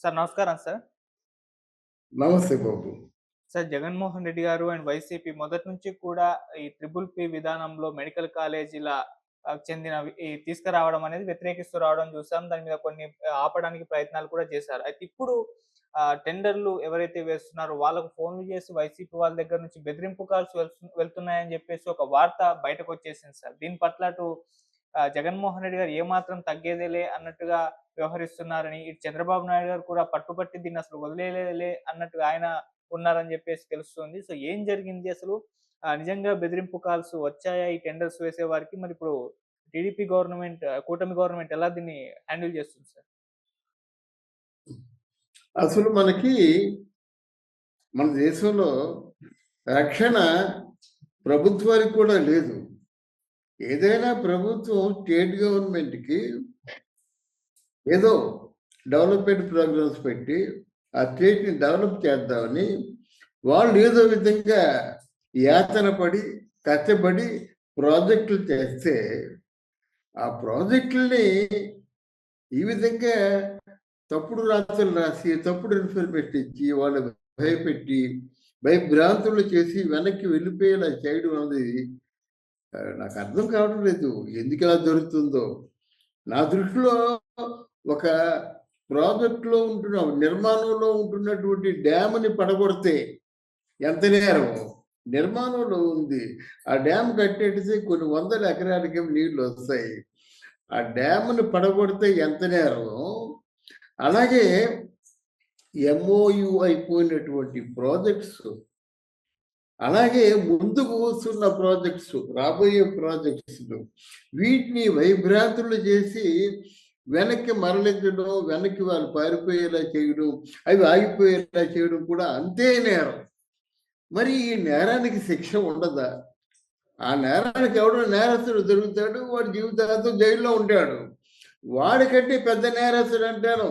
Sir నమస్కారం sir. నమస్తే బాబు. Sir Jaganmohan Reddy గారు అండ్ వైసీపీ మొదటి నుంచి కూడా ఈ ట్రిపుల్ పీ విధానంలో మెడికల్ కాలేజీల చెందినవి ఈ తీసుకురావడం అనేది వ్యతిరేకిస్తూ రావడం చూసాం. దాని మీద కొన్ని ఆపడానికి ప్రయత్నాలు కూడా చేశారు. అయితే ఇప్పుడు టెండర్‌లు ఎవరైతే వేస్తున్నారో వాళ్ళకు ఫోన్‌లు చేసి వైసీపీ వాళ్ళ దగ్గర నుంచి బెదిరింపు కాల్స్ వెళ్తున్నాయని చెప్పేసి ఒక వార్త బయటకొచ్చేసింది సార్. దీని పట్ల అటు జగన్మోహన్ రెడ్డి గారు ఏమాత్రం తగ్గేదేలే అన్నట్టుగా వ్యవహరిస్తున్నారని, ఇటు చంద్రబాబు నాయుడు గారు కూడా పట్టుబట్టి దీన్ని అసలు వదిలేయలేదులే అన్నట్టుగా ఆయన ఉన్నారని జెప్పేసి తెలుస్తుంది. సో, ఏం జరిగింది అసలు? నిజంగా బెదిరింపు కాల్స్ వచ్చాయా ఈ టెండర్స్ వేసేవారికి? మరిప్పుడు టీడీపీ గవర్నమెంట్, కూటమి గవర్నమెంట్ ఎలా దీన్ని హ్యాండిల్ చేస్తుంది సార్? అసలు మన దేశంలో రక్షణ ప్రభుత్వానికి కూడా లేదు. ఏదైనా ప్రభుత్వం స్టేట్ గవర్నమెంట్‌కి ఏదో డెవలప్‌మెంట్ ప్రోగ్రామ్స్ పెట్టి ఆ స్టేట్‌ని డెవలప్ చేద్దామని వాళ్ళు ఏదో విధంగా యాతన పడి, కష్టపడి ప్రాజెక్టులు చేస్తే, ఆ ప్రాజెక్టుల్ని ఈ విధంగా తప్పుడు రాతలు రాసి, తప్పుడు ఇన్ఫర్మేషన్ ఇచ్చి, వాళ్ళు భయపెట్టి, భయభ్రాంతులు చేసి వెనక్కి వెళ్ళిపోయేలా చేయడం అనేది నాకు అర్థం కావడం లేదు. ఎందుకు ఇలా జరుగుతుందో. నా దృష్టిలో ఒక ప్రాజెక్టులో నిర్మాణంలో ఉంటున్నటువంటి డ్యామ్‌ని పడగొడితే ఎంత నేరమో, నిర్మాణంలో ఉంది. ఆ డ్యామ్ కట్టేటితే కొన్ని వందల ఎకరాలకి నీళ్లు వస్తాయి. ఆ డ్యామ్‌ని పడగొడితే ఎంత నేరమో, అలాగే ఎంఓయు అయిపోయినటువంటి ప్రాజెక్ట్స్, అలాగే ముందుకు వస్తున్న ప్రాజెక్ట్స్, రాబోయే ప్రాజెక్ట్స్ వీటిని వైభ్రాంతులు చేసి వెనక్కి మరలించడం, వెనక్కి వాళ్ళు పారిపోయేలా చేయడం, అవి ఆగిపోయేలా చేయడం కూడా అంతే నేరం. మరి ఈ నేరానికి శిక్ష ఉండదా? ఆ నేరానికి ఎవడో నేరస్తుడు దొరుకుతాడు, వాడు జీవితాంతం జైల్లో ఉంటాడు. వాడికంటే పెద్ద నేరస్తుడు అంటాను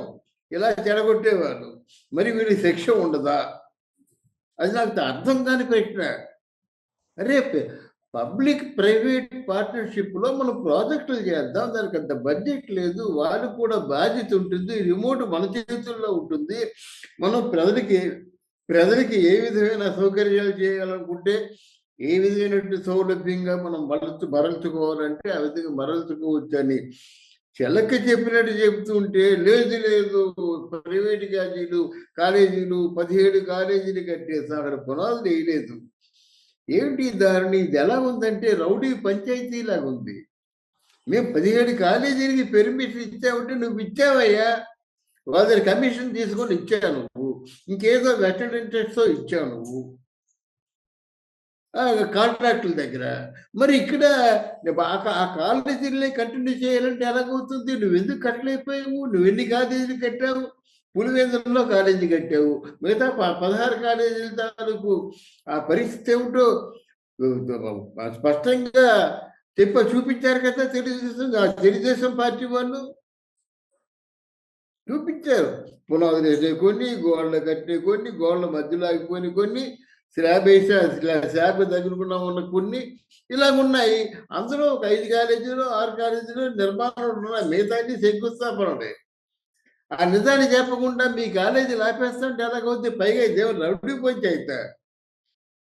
ఇలా చెడగొట్టేవాడు. మరి వీడి శిక్ష ఉండదా? అది నాకు అర్థం కాని ప్రశ్న. అరే, పబ్లిక్ ప్రైవేట్ పార్ట్నర్షిప్లో మనం ప్రాజెక్టులు చేద్దాం, దానికి అంత బడ్జెట్ లేదు, వాళ్ళకు కూడా బాధ్యత ఉంటుంది, రిమోట్ మన చేతుల్లో ఉంటుంది. మనం ప్రజలకి ఏ విధమైన సౌకర్యాలు చేయాలనుకుంటే, ఏ విధమైనటువంటి సౌలభ్యంగా మనం మరల్చుకోవాలంటే ఆ విధంగా మరల్చుకోవచ్చు అని చెలక చెప్పినట్టు చెబుతూ ఉంటే, లేదు ప్రైవేట్ కాలేజీలు 17 కాలేజీలు కట్టేసి అక్కడ పునాదులు వేయలేదు. ఏమిటి దారిని? ఇది ఎలా ఉందంటే రౌడీ పంచాయతీ లాగా ఉంది. మేము 17 కాలేజీలకి పెర్మిషన్ ఇచ్చామంటే నువ్వు ఇచ్చావయ్యా, వాళ్ళ కమిషన్ తీసుకొని ఇచ్చావు నువ్వు, ఇంకేదో వెస్టెడ్ ఇంట్రెస్ట్తో ఇచ్చావు నువ్వు కాంట్రాక్టుల దగ్గర. మరి ఇక్కడ ఆ కాలేజీలనే కంటిన్యూ చేయాలంటే ఎలాగవుతుంది? నువ్వు ఎందుకు కట్టలేకపోయావు? నువ్వు ఎన్ని కాలేజీలు కట్టావు? పులివెందులలో కాలేజీ కట్టావు, మిగతా 16 కాలేజీల తాలూకు ఆ పరిస్థితి ఏమిటో స్పష్టంగా చూపించారు కదా. తెలుగుదేశం పార్టీ వాళ్ళు చూపించారు. పునాదులు వేసే కొన్ని, గోడలు కట్టే కొన్ని, గోడల మధ్యలో ఆగిపోయిన కొన్ని, స్లాబ్ దగ్గరకున్నా ఉన్న కొన్ని ఇలాగున్నాయి. అందులో ఒక 5 కాలేజీలు 6 కాలేజీలు నిర్మాణాలు ఉన్నాయి, మిగతా శంకుస్థాపనలే. ఆ నిజాన్ని చెప్పకుండా మీ కాలేజీలు ఆపేస్తుంటే ఎలాగవుతుంది? పైగా ఇదేమో రౌడీ పంచాయతీ.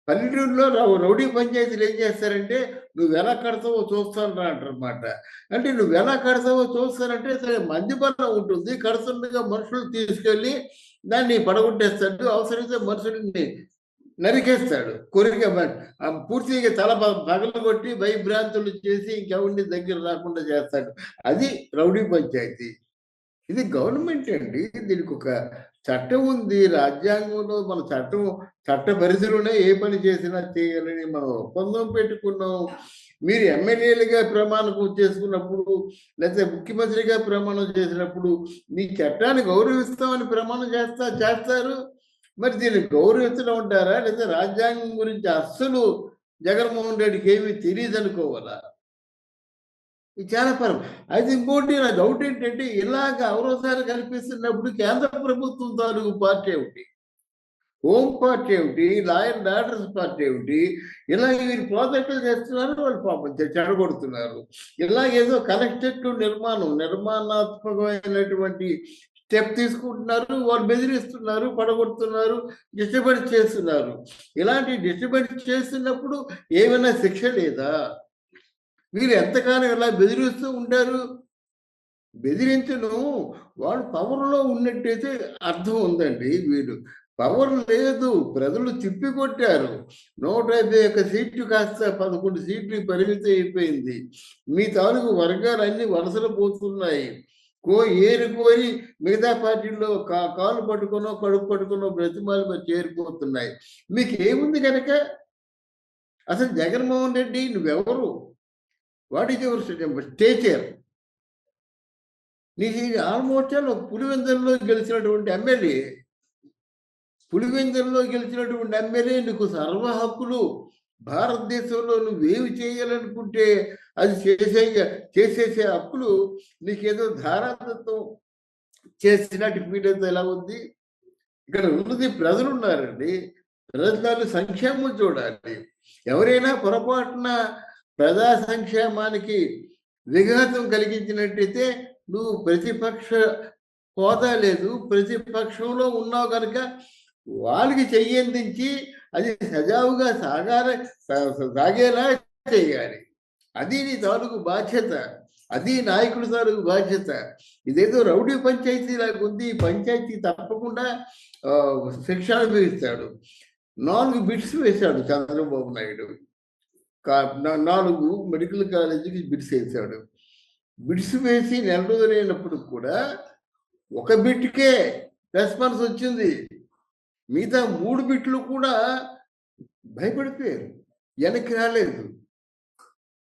పల్లెటూరులో రౌడీ పంచాయతీలు ఏం చేస్తారంటే, నువ్వు ఎలా కడతావో చూస్తాను రా అంటారన్నమాట. అంటే నువ్వు ఎలా కడతావో చూస్తానంటే సరే, మంది బలం ఉంటుంది, కడుతుండగా మనుషులు తీసుకెళ్ళి దాన్ని పడగొట్టేస్తాడు, అవసరమైతే మనుషుల్ని నరికేస్తాడు. పూర్తిగా తల పగలగొట్టి భయభ్రాంతులు చేసి ఇంకెవరిని దగ్గర రాకుండా చేస్తాడు. అది రౌడీ పంచాయతీ. ఇది గవర్నమెంట్ అండి. దీనికి ఒక చట్టం ఉంది. రాజ్యాంగంలో మన చట్ట పరిధిలోనే ఏ పని చేసినా చేయాలని మనం ఒప్పందం పెట్టుకున్నాం. మీరు ఎమ్మెల్యేలుగా ప్రమాణం చేసుకున్నప్పుడు, లేకపోతే ముఖ్యమంత్రిగా ప్రమాణం చేసినప్పుడు మీ చట్టాన్ని గౌరవిస్తామని ప్రమాణం చేస్తారు. మరి దీన్ని గౌరవించడం ఉంటారా, లేదా రాజ్యాంగం గురించి అస్సలు జగన్మోహన్ రెడ్డికి ఏమీ తెలియదు అనుకోవాలా? ఇది చాలా పరం. అయితే ఇంకోటి నా డౌట్ ఏంటంటే, ఇలాగ అవరోధాలు కల్పిస్తున్నప్పుడు కేంద్ర ప్రభుత్వం తాలూకు పార్టీ ఏమిటి, హోమ్ పార్టీ ఏమిటి, లా అండ్ ఆర్డర్స్ పార్టీ ఏమిటి? ఇలాగ వీరు ప్రాజెక్టులు చేస్తున్నారు, వాళ్ళు పాపం చెడగొడుతున్నారు. ఇలాగేదో కనెక్టెడ్ టు నిర్మాణాత్మకమైనటువంటి స్టెప్ తీసుకుంటున్నారు, వాళ్ళు బెదిరిస్తున్నారు, పడగొడుతున్నారు, డిస్టర్బెన్స్ చేస్తున్నారు. ఇలాంటి డిస్టర్బెన్స్ చేస్తున్నప్పుడు ఏమైనా శిక్ష లేదా? వీరు ఎంతకాలం ఇలా బెదిరిస్తూ ఉంటారు? బెదిరించను వాళ్ళు పవర్‌లో ఉన్నట్టయితే అర్థం ఉందండి. వీడు పవర్ లేదు. ప్రజలు తిప్పికొట్టారు. 151 సీట్లు కాస్త 11 సీట్లకి పరిమితం అయిపోయింది. మీ తాలూకు వర్గాలన్నీ వలసలు పోతున్నాయి. ఏరి మిగతా పార్టీల్లో కాళ్ళు పట్టుకునో, కడుపు పట్టుకునో బ్రతిమాలి మరి చేరిపోతున్నాయి. మీకేముంది గనక? అసలు జగన్మోహన్ రెడ్డి నువ్వెవరు? What is your stature? నీకు ఆల్మోస్ట్ ఆల్ పులివెందులలో గెలిచినటువంటి ఎమ్మెల్యే. పులివెందులలో గెలిచినటువంటి ఎమ్మెల్యే నీకు సర్వ హక్కులు. భారతదేశంలో నువ్వేమి చేయాలనుకుంటే అది చేసేసే హక్కులు నీకేదో ధారాదత్తం చేసినట్టు ఫీల్ ఎలా ఉంది? ఇక్కడ ఉన్నది ప్రజలు ఉన్నారండి. ప్రజలు సంక్షేమం చూడాలి. ఎవరైనా పొరపాటున ప్రజా సంక్షేమానికి విఘాతం కలిగించినట్టయితే నువ్వు ప్రతిపక్ష హోదా లేదు, ప్రతిపక్షంలో ఉన్నావు కనుక వాళ్ళకి చెయ్యందించి అది సజావుగా సాగేలా చేయాలి. అది నీ తాలూకు బాధ్యత, అది నాయకుడి తాలూకు బాధ్యత. ఇదేదో రౌడీ పంచాయతీ లాగా ఉంది. ఈ పంచాయతీ తప్పకుండా శిక్ష అనుభవిస్తాడు. 4 బిట్స్ వేశాడు చంద్రబాబు నాయుడు. 4 మెడికల్ కాలేజీకి బిట్స్ వేశాడు. బిట్స్ వేసి నెల రోజులైనప్పుడు కూడా ఒక బిట్కే రెస్పాన్స్ వచ్చింది. మిగతా 3 బిట్లు కూడా భయపడిపోయారు, వెనక్కి రాలేదు.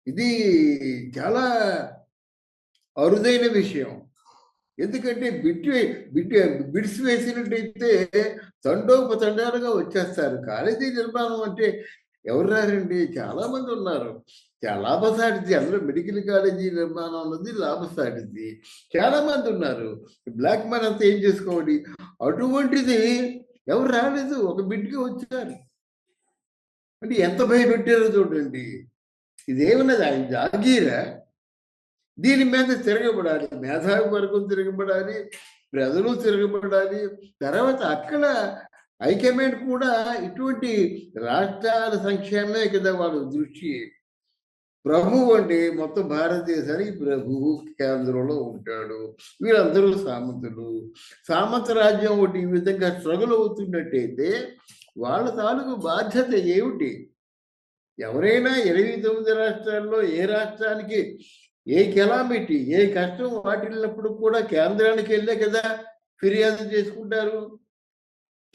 ఇది చాలా అరుదైన విషయం. ఎందుకంటే బిట్స్ వేసినట్టయితే తండోపతండాలుగా వచ్చేస్తారు. కాలేజీ నిర్మాణం అంటే ఎవరు రారండి? చాలా మంది ఉన్నారు. లాభసాటిది. అందులో మెడికల్ కాలేజీ నిర్మాణం అన్నది లాభసాటిది. చాలా మంది ఉన్నారు. బ్లాక్ మనీ అంతా ఏం చేసుకోవాలి? అటువంటిది ఎవరు రాలేదు, ఒక బిడ్డకి వచ్చారు. అంటే ఎంత భయపెట్టారో చూడండి. ఇదేమన్నది ఆయన జాగీరా? దీని మీద తిరగబడాలి, మేధావి వర్గం తిరగబడాలి, ప్రజలు తిరగబడాలి. తర్వాత అక్కడ హైకమాండ్ కూడా ఇటువంటి రాష్ట్రాల సంక్షేమమే కదా వాళ్ళ దృష్టి. ప్రభువు అంటే మొత్తం భారతదేశానికి ప్రభువు కేంద్రంలో ఉంటాడు. వీళ్ళందరూ సామంతులు. సామంత రాజ్యం ఒకటి ఈ విధంగా స్ట్రగుల్ అవుతున్నట్టయితే వాళ్ళ తాలూకు బాధ్యత ఏమిటి? ఎవరైనా 29 రాష్ట్రాల్లో ఏ రాష్ట్రానికి ఏ కెలామిటీ, ఏ కష్టం వాటిల్లినప్పుడు కూడా కేంద్రానికి వెళ్ళే కదా ఫిర్యాదు చేసుకుంటారు.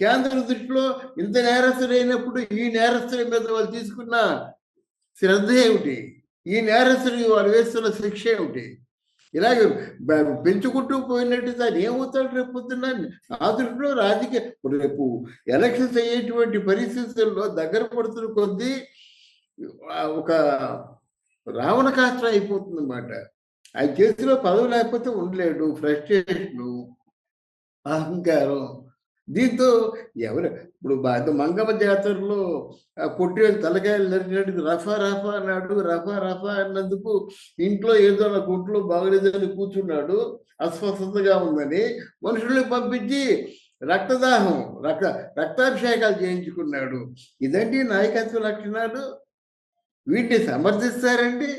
కేంద్ర దృష్టిలో ఇంత నేరస్తులైనప్పుడు ఈ నేరస్తుల మీద వాళ్ళు తీసుకున్న శ్రద్ధ ఏమిటి? ఈ నేరస్తుడికి వాళ్ళు వేస్తున్న శిక్ష ఏమిటి? ఇలాగే పెంచుకుంటూ పోయినట్టు దాన్ని ఏమవుతాడు రేపు పొద్దున్న? ఆ దృష్టిలో రాజకీయ రేపు ఎలక్షన్స్ అయ్యేటువంటి పరిస్థితుల్లో దగ్గర పడుతున్న కొద్దీ ఒక రావణ కాస్త్రం అయిపోతుంది అన్నమాట. ఆయన చేతిలో పదవి లేకపోతే ఉండలేడు. ఫ్రస్ట్రేషను, అహంకారం. దీంతో ఇప్పుడు మంగమ్మ జాతరలో పొట్టేళ్ళు తలకాయలు నరికినట్టు రఫా రఫా అన్నాడు. రఫా రఫా అన్నందుకు ఇంట్లో ఏదో నా గుంట్లో బాగలేదని కూర్చున్నాడు, అస్వస్థతగా ఉందని మనుషుల్ని పంపించి రక్తదాహం, రక్తాభిషేకాలు చేయించుకున్నాడు. ఇదండి నాయకత్వ లక్షణాలు. వీటిని సమర్థిస్తారండి.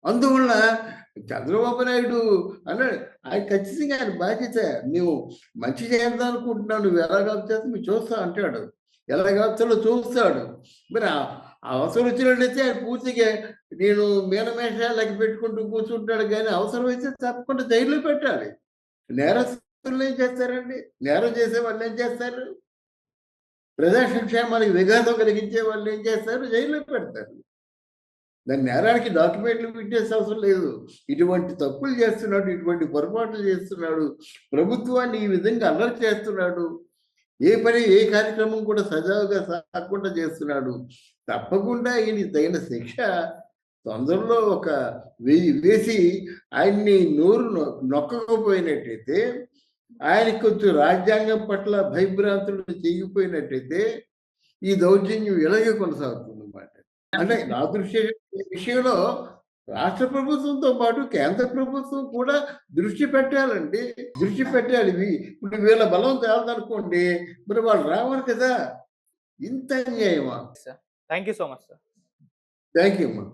అందువల్ల చంద్రబాబు నాయుడు అన్నాడు, ఆయన ఖచ్చితంగా ఆయన బాధ్యత. నువ్వు మంచి చేద్దాం అనుకుంటున్నావు, నువ్వు ఎలా కాపుచేస్తా నువ్వు చూస్తా అంటాడు. ఎలా కాపుతాడో చూస్తాడు. మరి అవసరం వచ్చినట్లయితే ఆయన పూర్తిగా నేను మీనమేషాలు లెక్క పెట్టుకుంటూ కూర్చుంటాడు. కానీ అవసరమైతే తప్పకుండా జైల్లో పెట్టాలి. నేరస్తులు ఏం చేస్తారండి? నేరం చేసే వాళ్ళు ఏం చేస్తారు? ప్రజా సంక్షేమానికి విఘాతం కలిగించే వాళ్ళు ఏం చేస్తారు? జైల్లో పెడతారు. దాని నేరానికి డాక్యుమెంట్లు పెట్టేసే అవసరం లేదు. ఇటువంటి తప్పులు చేస్తున్నాడు, ఇటువంటి పొరపాట్లు చేస్తున్నాడు, ప్రభుత్వాన్ని ఈ విధంగా అల్లరి చేస్తున్నాడు, ఏ కార్యక్రమం కూడా సజావుగా సాగకుండా చేస్తున్నాడు. తప్పకుండా ఈయన తగిన శిక్ష తొందరలో ఒక వేసి ఆయన్ని నోరు నొక్కకపోయినట్టయితే, ఆయనకి కొంచెం రాజ్యాంగం పట్ల భయభ్రాంతులు చేయకపోయినట్టయితే ఈ దౌర్జన్యం ఇలాగే కొనసాగుతుంది అన్నమాట. అంటే నా దృష్టి విషయంలో రాష్ట్ర ప్రభుత్వంతో పాటు కేంద్ర ప్రభుత్వం కూడా దృష్టి పెట్టాలండి. దృష్టి పెట్టాలి. ఇప్పుడు వీళ్ళ బలం తేలదనుకోండి, మరి వాళ్ళు రావాలి కదా! ఇంత అన్యాయమా? Sir. Thank you so much sir. Thank you అమ్మా.